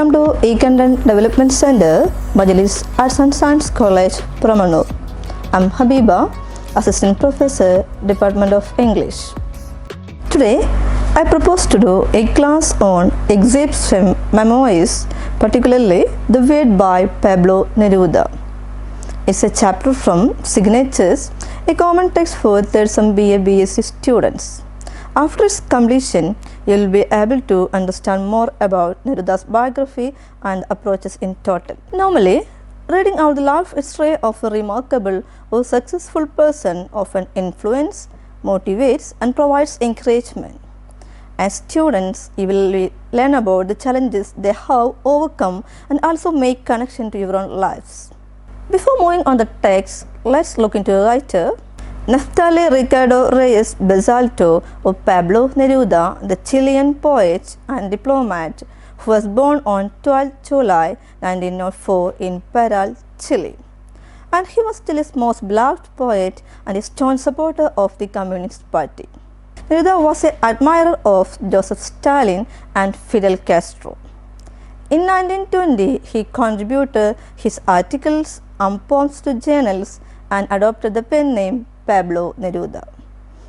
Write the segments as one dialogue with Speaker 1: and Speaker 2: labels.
Speaker 1: Welcome to E-Content Development Center, Majalis Arts and Science College, Pramanur. I'm Habiba, Assistant Professor, Department of English. Today, I propose to do a class on excerpts from memoirs, particularly The Word by Pablo Neruda. It's a chapter from Signatures, a common text for third some BA BSc students. After its completion, you will be able to understand more about Neruda's biography and approaches in total. Normally, reading out the life history of a remarkable or successful person often influences, motivates, and provides encouragement. As students, you will learn about the challenges they have overcome and also make connection to your own lives. Before moving on the text, let's look into the writer. Naftali Ricardo Reyes Basalto, or Pablo Neruda, the Chilean poet and diplomat who was born on 12 July 1904 in Parral, Chile. And he was Chile's most beloved poet and a staunch supporter of the Communist Party. Neruda was an admirer of Joseph Stalin and Fidel Castro. In 1920, he contributed his articles and poems to journals and adopted the pen name Pablo Neruda,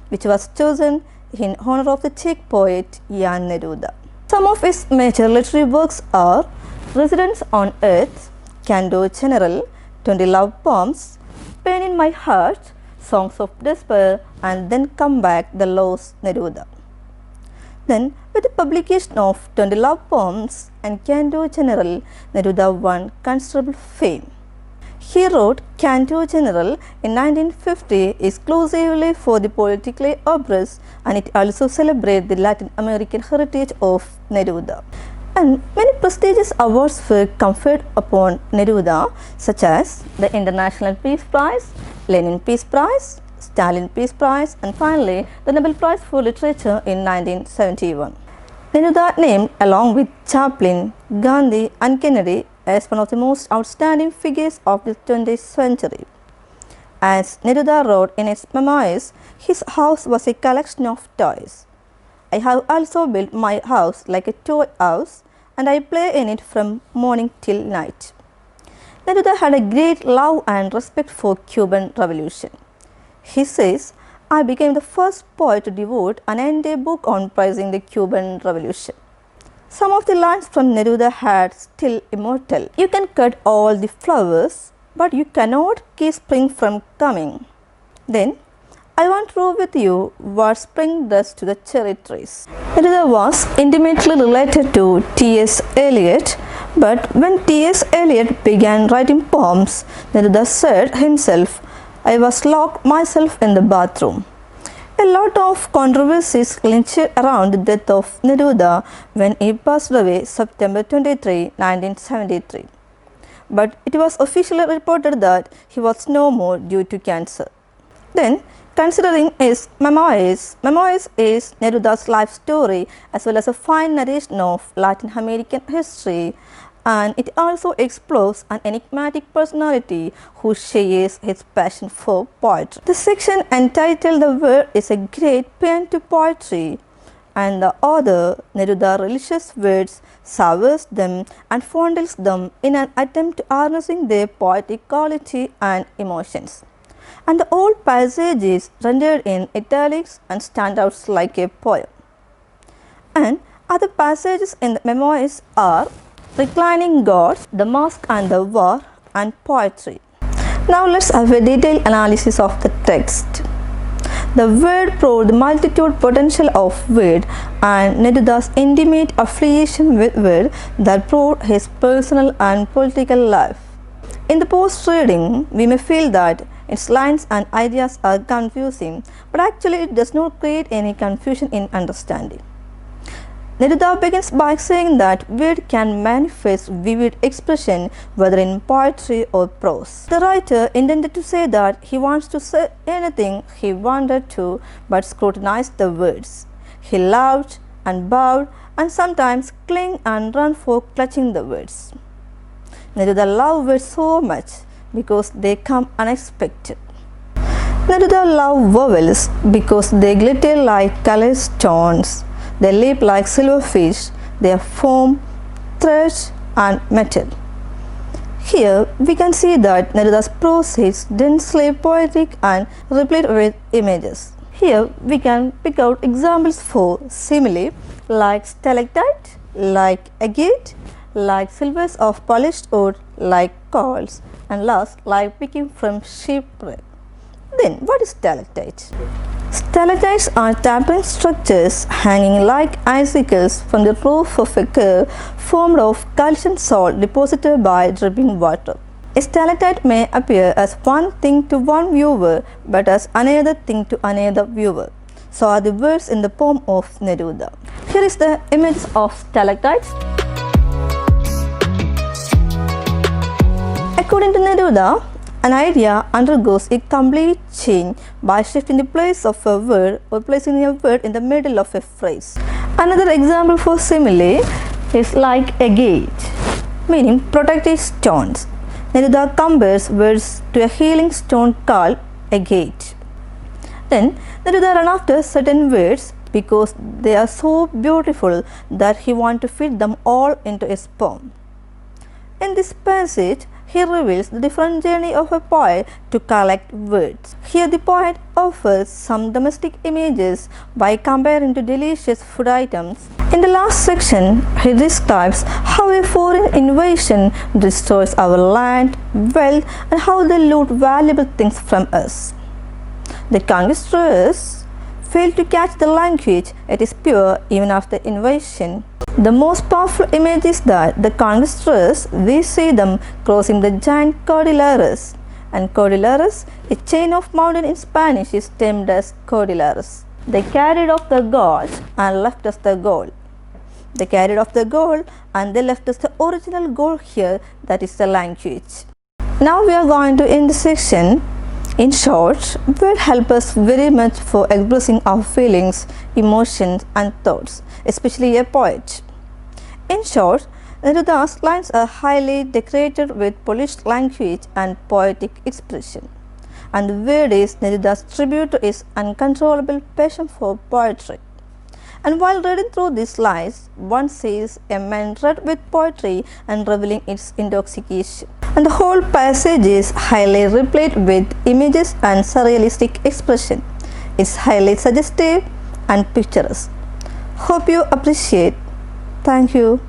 Speaker 1: which was chosen in honor of the Czech poet Jan Neruda. Some of his major literary works are Residence on Earth, Canto General, 20 Love Poems, Pain in My Heart, Songs of Despair, and Then Come Back, The Lost Neruda. Then, with the publication of 20 Love Poems and Canto General, Neruda won considerable fame. He wrote Canto General in 1950 exclusively for the politically oppressed, and it also celebrates the Latin American heritage of Neruda. And many prestigious awards were conferred upon Neruda, such as the International Peace Prize, Lenin Peace Prize, Stalin Peace Prize, and finally the Nobel Prize for Literature in 1971. Neruda named along with Chaplin, Gandhi, and Kennedy as one of the most outstanding figures of the 20th century. As Neruda wrote in his memoirs, his house was a collection of toys. I have also built my house like a toy house, and I play in it from morning till night. Neruda had a great love and respect for Cuban Revolution. He says, I became the first poet to devote an entire book on praising the Cuban Revolution. Some of the lines from Neruda are still immortal. You can cut all the flowers, but you cannot keep spring from coming. Then, I want to prove with you what spring does to the cherry trees. Neruda was intimately related to T.S. Eliot, but when T.S. Eliot began writing poems, Neruda said himself, I was locked myself in the bathroom. A lot of controversies linked around the death of Neruda when he passed away September 23, 1973. But it was officially reported that he was no more due to cancer. Then, considering his memoirs is Neruda's life story as well as a fine narration of Latin American history, and it also explores an enigmatic personality who shares his passion for poetry. The section entitled The Word is a great paean to poetry, and the author, Neruda, relishes words, savours them, and fondles them in an attempt to harnessing their poetic quality and emotions. And the old passage is rendered in italics and stand out like a poem. And other passages in the memoirs are Reclining Gods, The Mask and the War, and Poetry. Now let's have a detailed analysis of the text. The Word proved the multitude potential of Word and Neruda's intimate affiliation with Word that proved his personal and political life. In the post-reading, we may feel that its lines and ideas are confusing, but actually it does not create any confusion in understanding. Neruda begins by saying that word can manifest vivid expression whether in poetry or prose. The writer intended to say that he wants to say anything he wanted to but scrutinized the words. He loved and bowed and sometimes cling and run for clutching the words. Neruda loved words so much because they come unexpected. Neruda loved vowels because they glitter like colored stones. They leap like silverfish, they form threads and metal. Here we can see that Neruda's prose is densely poetic and replete with images. Here we can pick out examples for simile like stalactite, like agate, like silvers of polished wood, like coals, and last like picking from shipwreck. Then what is stalactite? Stalactites are tapering structures hanging like icicles from the roof of a cave formed of calcium salt deposited by dripping water. A stalactite may appear as one thing to one viewer but as another thing to another viewer. So are the words in the poem of Neruda. Here is the image of stalactites. According to Neruda, an idea undergoes a complete change by shifting the place of a word or placing a word in the middle of a phrase. Another example for simile is like agate, meaning protective stones. Neruda compares words to a healing stone called agate. Then Neruda ran after certain words because they are so beautiful that he wants to fit them all into his poem. In this passage, he reveals the different journey of a poet to collect words. Here the poet offers some domestic images by comparing to delicious food items. In the last section, he describes how a foreign invasion destroys our land, wealth, and how they loot valuable things from us. The conquistadors fail to catch the language, it is pure even after invasion. The most powerful image is that the conquistadors, we see them crossing the giant Cordilleras, and Cordilleras, a chain of mountains in Spanish, is termed as Cordilleras. They carried off the gods and left us the gold. They carried off the gold and they left us the original gold here, that is the language. Now we are going to end the section. In short, words help us very much for expressing our feelings, emotions and thoughts, especially a poet. In short, Neruda's lines are highly decorated with polished language and poetic expression. And the word is Neruda's tribute to his uncontrollable passion for poetry. And while reading through these lines, one sees a man read with poetry and reveling its intoxication. And the whole passage is highly replete with images and surrealistic expression. It's highly suggestive and picturesque. Hope you appreciate. Thank you.